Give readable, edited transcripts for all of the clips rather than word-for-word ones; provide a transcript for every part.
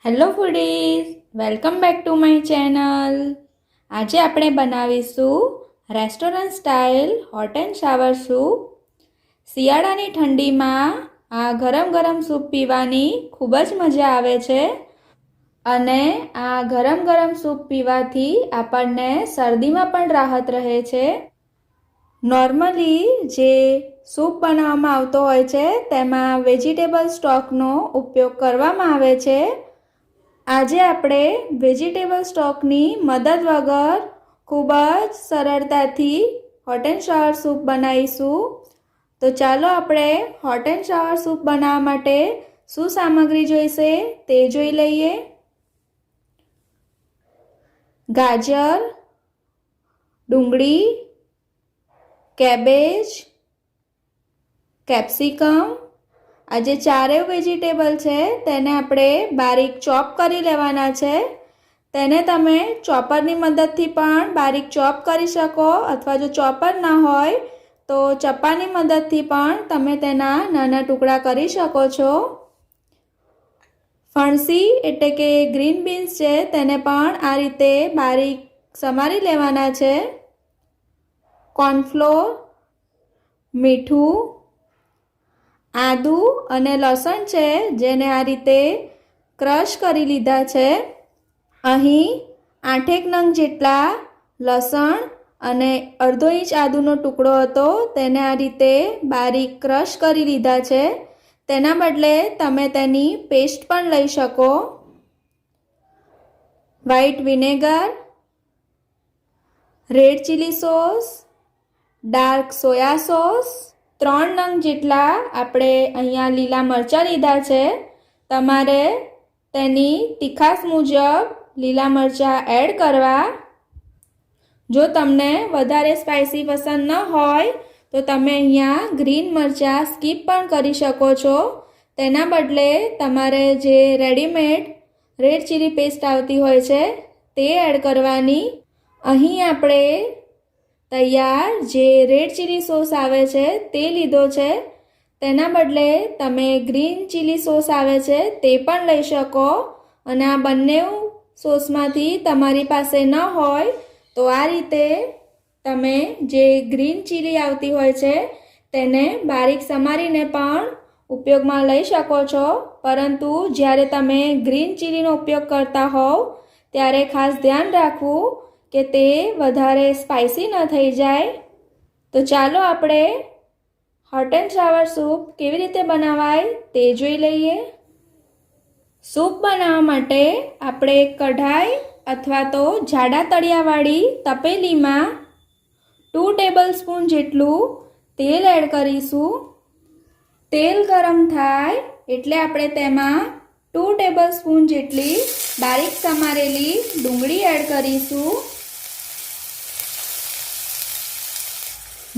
Hello foodies, welcome back to my channel. આજે આપણે બનાવીશું restaurant style hot and shower soup. શિયાળાની ઠંડીમાં આ ગરમ ગરમ સૂપ પીવાની ખૂબ જ મજા આવે છે અને આ ગરમ ગરમ સૂપ પીવાથી આપણને શરદીમાં પણ રાહત રહે છે. નોર્મલી જે સૂપ બનાવવામાં આવતો હોય છે તેમાં વેજીટેબલ સ્ટોકનો ઉપયોગ કરવામાં આવે છે. આજે આપણે વેજીટેબલ સ્ટોકની મદદ વગર ખૂબ જ સરળતાથી હોટ એન્ડ શાવર સૂપ બનાવીશું. તો ચાલો આપણે હોટ એન્ડ શાવર સૂપ બનાવવા માટે શું સામગ્રી જોઈશે તે જોઈ લઈએ. ગાજર, ડુંગળી, કેબેજ, કેપ્સિકમ. આ જે ચારેય વેજીટેબલ છે તેને આપણે બારીક ચોપ કરી લેવાના છે. તેને તમે ચોપરની મદદથી પણ બારીક ચોપ કરી શકો અથવા જો ચોપર ના હોય તો ચપ્પાની મદદથી પણ તમે તેના નાના ટુકડા કરી શકો છો. ફણસી એટલે કે ગ્રીન બીન્સ છે તેને પણ આ રીતે બારીક સમારી લેવાના છે. કોર્નફ્લોર, મીઠું, આદુ અને લસણ છે જેને આ રીતે ક્રશ કરી લીધા છે. અહીં 8 નંગ જેટલા લસણ અને અડધો ઇંચ આદુનો ટુકડો હતો તેને આ રીતે બારીક ક્રશ કરી લીધા છે. તેના બદલે તમે તેની પેસ્ટ પણ લઈ શકો. White vinegar, red chilli sauce, dark soya sauce, 3 નંગ જેટલા આપણે અહીંયા લીલા મરચાં લીધા છે. તમારે તેની તીખાસ મુજબ લીલા મરચાં એડ કરવા. જો તમને વધારે સ્પાઇસી પસંદ ન હોય તો તમે અહીંયા ગ્રીન મરચાં સ્કીપ પણ કરી શકો છો. તેના બદલે તમારે જે રેડીમેડ રેડ ચીલી પેસ્ટ આવતી હોય છે તે એડ કરવાની. અહીં આપણે તૈયાર જે રેડ ચીલી સોસ આવે છે તે લીધો છે. તેના બદલે તમે ગ્રીન ચીલી સોસ આવે છે તે પણ લઈ શકો અને આ બંને સોસમાંથી તમારી પાસે ન હોય તો આ રીતે તમે જે ગ્રીન ચીલી આવતી હોય છે તેને બારીક સમારીને પણ ઉપયોગમાં લઈ શકો છો. પરંતુ જ્યારે તમે ગ્રીન ચીલીનો ઉપયોગ કરતા હોવ ત્યારે ખાસ ધ્યાન રાખવું કે તે વધારે સ્પાઇસી ન થઈ જાય. તો ચાલો આપણે હોટ એન્ડ શાવર સૂપ કેવી રીતે બનાવાય તે જોઈ લઈએ. સૂપ બનાવવા માટે આપણે કઢાઈ અથવા તો જાડા તળિયાવાળી તપેલીમાં 2 ટેબલસ્પૂન જેટલું તેલ એડ કરીશું. તેલ ગરમ થાય એટલે આપણે તેમાં 2 ટેબલસ્પૂન જેટલી બારીક સમારેલી ડુંગળી એડ કરીશું.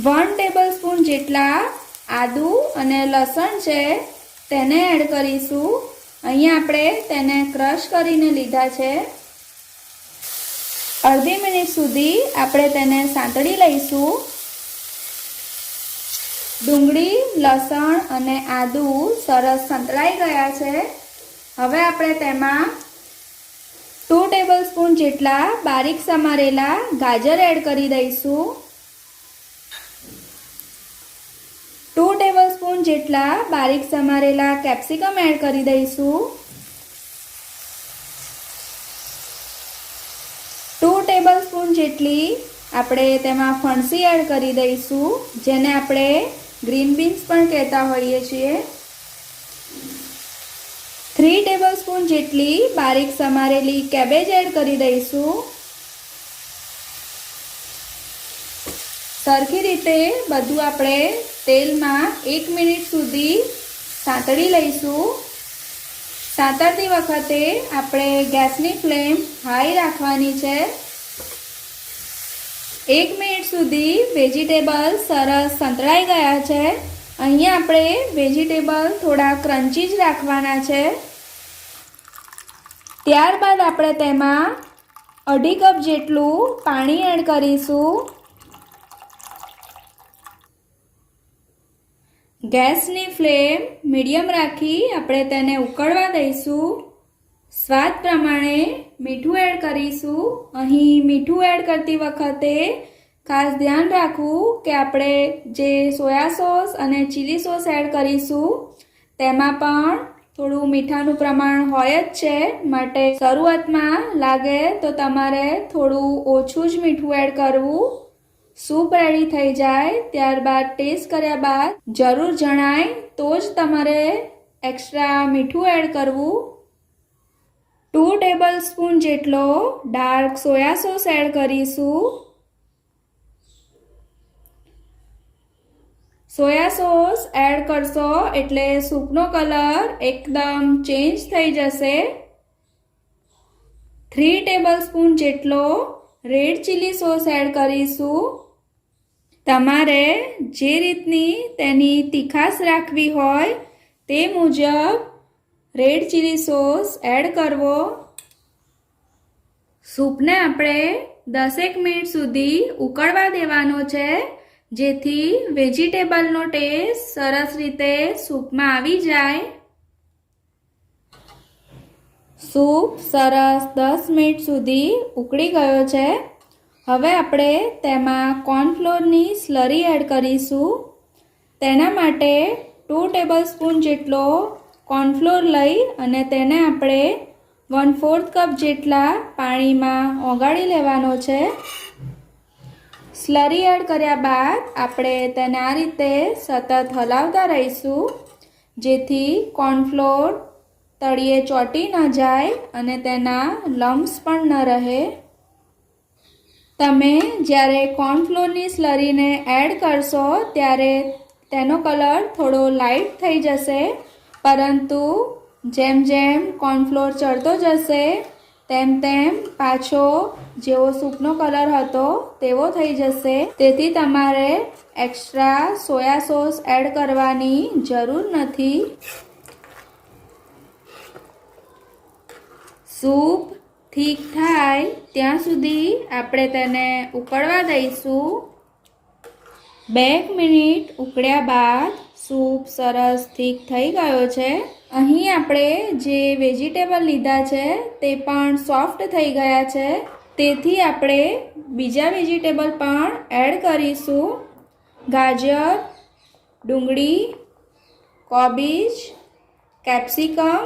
1 ટેબલસ્પૂન જેટલા આદુ અને લસણ છે તેને એડ કરીશું. અહીંયા આપણે તેને ક્રશ કરીને લીધા છે. અડધી મિનિટ સુધી આપણે તેને સાંતળી લઈશું. ડુંગળી, લસણ અને આદુ સરસ સંતળાઈ ગયા છે. હવે આપણે તેમાં 2 ટેબલસ્પૂન જેટલા બારીક સમારેલા ગાજર એડ કરી દઈશું. 2 ટેબલસ્પૂન જેટલા બારીક સમારેલા કેપ્સિકમ એડ કરી દઈશું. 2 ટેબલસ્પૂન જેટલી આપણે તેમાં ફણસી એડ કરી દઈશું જેને આપણે ગ્રીન બીન્સ પણ કહેતા હોઈએ છીએ. 3 ટેબલસ્પૂન જેટલી બારીક સમારેલી કેબેજ એડ કરી દઈશું. સરખી રીતે બધું આપણે તેલમાં 1 મિનિટ સુધી સાંતળી લઈશું. સાંતળતી વખતે આપણે ગેસની ફ્લેમ હાઈ રાખવાની છે. 1 મિનિટ સુધી વેજીટેબલ સરસ સંતળાઈ ગયા છે. અહીંયા આપણે વેજીટેબલ થોડા ક્રન્ચી જ રાખવાના છે. ત્યારબાદ આપણે તેમાં 1/2 કપ જેટલું પાણી એડ કરીશું. ગેસની ફ્લેમ મીડિયમ રાખી આપણે તેને ઉકળવા દઈશું. સ્વાદ પ્રમાણે મીઠું એડ કરીશું. અહીં મીઠું એડ કરતી વખતે ખાસ ધ્યાન રાખવું કે આપણે જે સોયા સોસ અને ચીલી સોસ એડ કરીશું તેમાં પણ થોડું મીઠાનું પ્રમાણ હોય જ છે, માટે શરૂઆતમાં લાગે તો તમારે થોડું ઓછું જ મીઠું એડ કરવું. સૂપ રેડી થઈ જાય ત્યારબાદ ટેસ્ટ કર્યા બાદ જરૂર જણાય તો જ તમારે એક્સ્ટ્રા મીઠું એડ કરવું. 2 ટેબલસ્પૂન જેટલો ડાર્ક સોયા સોસ એડ કરીશું. સોયા સોસ એડ કરશો એટલે સૂપનો કલર એકદમ ચેન્જ થઈ જશે. 3 ટેબલસ્પૂન જેટલો રેડ ચીલી સોસ એડ કરીશું. તમારે જે રીતની તેની તીખાશ રાખવી હોય તે મુજબ રેડ ચીલી સોસ એડ કરવો. સૂપને આપણે 10 મિનિટ સુધી ઉકળવા દેવાનો છે, જેથી વેજીટેબલનો ટેસ્ટ સરસ રીતે સૂપમાં આવી જાય. સૂપ સરસ 10 મિનિટ સુધી ઉકળી ગયો છે. હવે આપણે તેમાં કોર્નફ્લોરની સ્લરી એડ કરીશું. તેના માટે 2 ટેબલસ્પૂન જેટલો કોર્નફ્લોર લઈ અને તેને આપણે 1/4 કપ જેટલા પાણીમાં ઓગાળી લેવાનો છે. સ્લરી એડ કર્યા બાદ આપણે તેને આ રીતે સતત હલાવતા રહીશું, જેથી કોર્નફ્લોર તળિયે ચોંટી ન જાય અને તેના લમ્સ પણ ન રહે. તમે જ્યારે કોર્નફ્લોરની સ્લરીને એડ કરશો ત્યારે તેનો કલર થોડો લાઇટ થઈ જશે, પરંતુ જેમ જેમ કોર્નફ્લોર ચડતો જશે તેમ તેમ પાછો જેવો સૂપનો કલર હતો તેવો થઈ જશે. તેથી તમારે એક્સ્ટ્રા સોયા સોસ એડ કરવાની જરૂર નથી. સૂપ ઠીક થાય ત્યાં સુધી આપણે તેને ઉકળવા દઈશું. 2 મિનિટ ઉકળ્યા બાદ સૂપ સરસ ઠીક થઈ ગયો છે. અહીં આપણે જે વેજીટેબલ લીધા છે તે પણ સોફ્ટ થઈ ગયા છે, તેથી આપણે બીજા વેજીટેબલ પણ એડ કરીશું. ગાજર, ડુંગળી, કોબીજ, કેપ્સિકમ.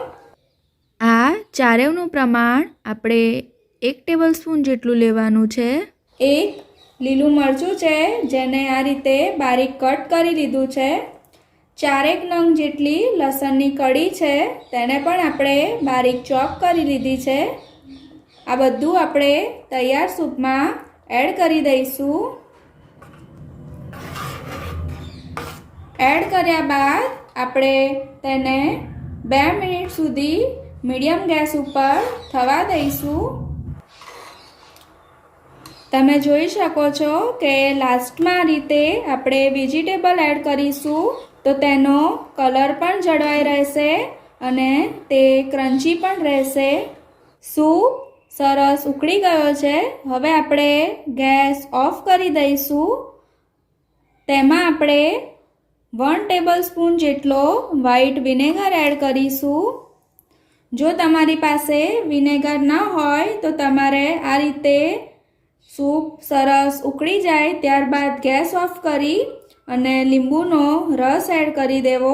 આ ચારેવનું પ્રમાણ આપણે 1 ટેબલસ્પૂન જેટલું લેવાનું છે. એક લીલું મરચું છે જેને આ રીતે બારીક કટ કરી લીધું છે. 4 નંગ જેટલી લસણની કળી છે તેને પણ આપણે બારીક ચોપ કરી લીધી છે. આ બધું આપણે તૈયાર સૂપમાં એડ કરી દઈશું. એડ કર્યા બાદ આપણે તેને 2 મિનિટ સુધી મીડિયમ ગેસ ઉપર થવા દઈશું. તમે જોઈ શકો છો કે લાસ્ટમાં આ રીતે આપણે વેજીટેબલ એડ કરીશું તો તેનો કલર પણ જળવાઈ રહેશે અને તે ક્રન્ચી પણ રહેશે. સૂપ સરસ ઉકળી ગયો છે. હવે આપણે ગેસ ઓફ કરી દઈશું. તેમાં આપણે 1 ટેબલસ્પૂન જેટલો વ્હાઈટ વિનેગર એડ કરીશું. જો તમારી પાસે વિનેગર ન હોય તો તમારે આ રીતે સૂપ સરસ ઉકળી જાય ત્યારબાદ ગેસ ઓફ કરી અને લીંબુનો રસ એડ કરી દેવો.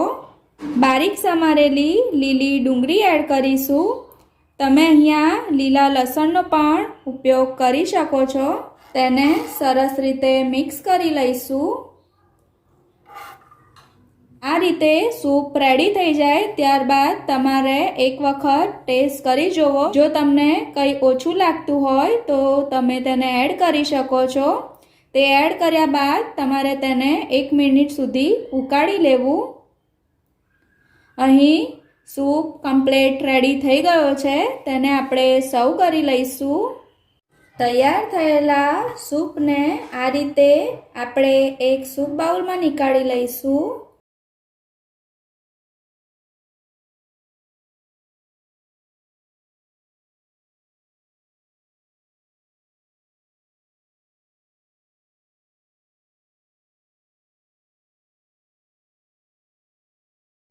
બારીક સમારેલી લીલી ડુંગળી એડ કરીશું. તમે અહીંયા લીલા લસણનો પણ ઉપયોગ કરી શકો છો. તેને સરસ રીતે મિક્સ કરી લઈશું. આ રીતે સૂપ રેડી થઈ જાય ત્યારબાદ તમારે એક વખત ટેસ્ટ કરી જુઓ. જો તમને કંઈ ઓછું લાગતું હોય તો તમે તેને એડ કરી શકો છો. તે એડ કર્યા બાદ તમારે તેને 1 મિનિટ સુધી ઉકાળી લેવું. અહીં સૂપ કમ્પ્લીટ રેડી થઈ ગયો છે. તેને આપણે સર્વ કરી લઈશું. તૈયાર થયેલા સૂપને આ રીતે આપણે એક સૂપ બાઉલમાં નીકાળી લઈશું.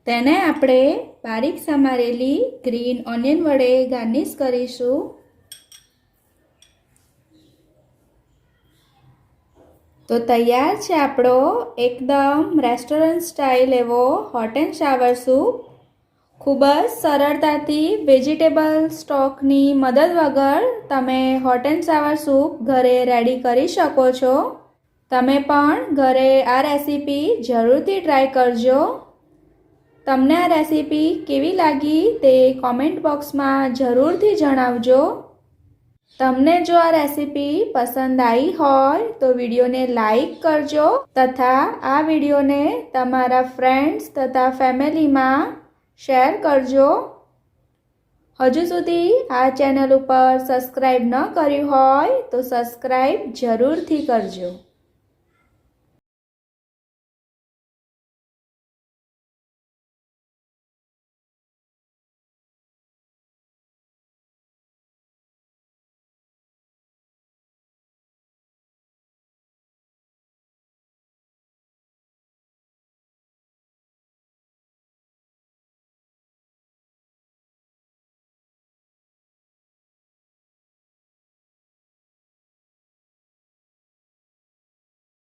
તેને આપણે બારીક સમારેલી ગ્રીન ઓનિયન વડે ગાર્નિશ કરીશું. તો તૈયાર છે આપણો એકદમ રેસ્ટોરન્ટ સ્ટાઇલ એવો હોટ એન્ડ શાવર સૂપ. ખૂબ જ સરળતાથી વેજીટેબલ સ્ટોકની મદદ વગર તમે હોટ એન્ડ શાવર સૂપ ઘરે રેડી કરી શકો છો. તમે પણ ઘરે આ રેસીપી જરૂરથી ટ્રાય કરજો. તમને આ રેસીપી કેવી લાગી તે કોમેન્ટ બોક્સમાં જરૂરથી જણાવજો. તમને જો આ રેસીપી પસંદ આવી હોય તો વિડીયોને લાઈક કરજો તથા આ વિડીયોને તમારા ફ્રેન્ડ્સ તથા ફેમિલીમાં શેર કરજો. હજુ સુધી આ ચેનલ ઉપર સબસ્ક્રાઈબ ન કર્યું હોય તો સબસ્ક્રાઈબ જરૂરથી કરજો.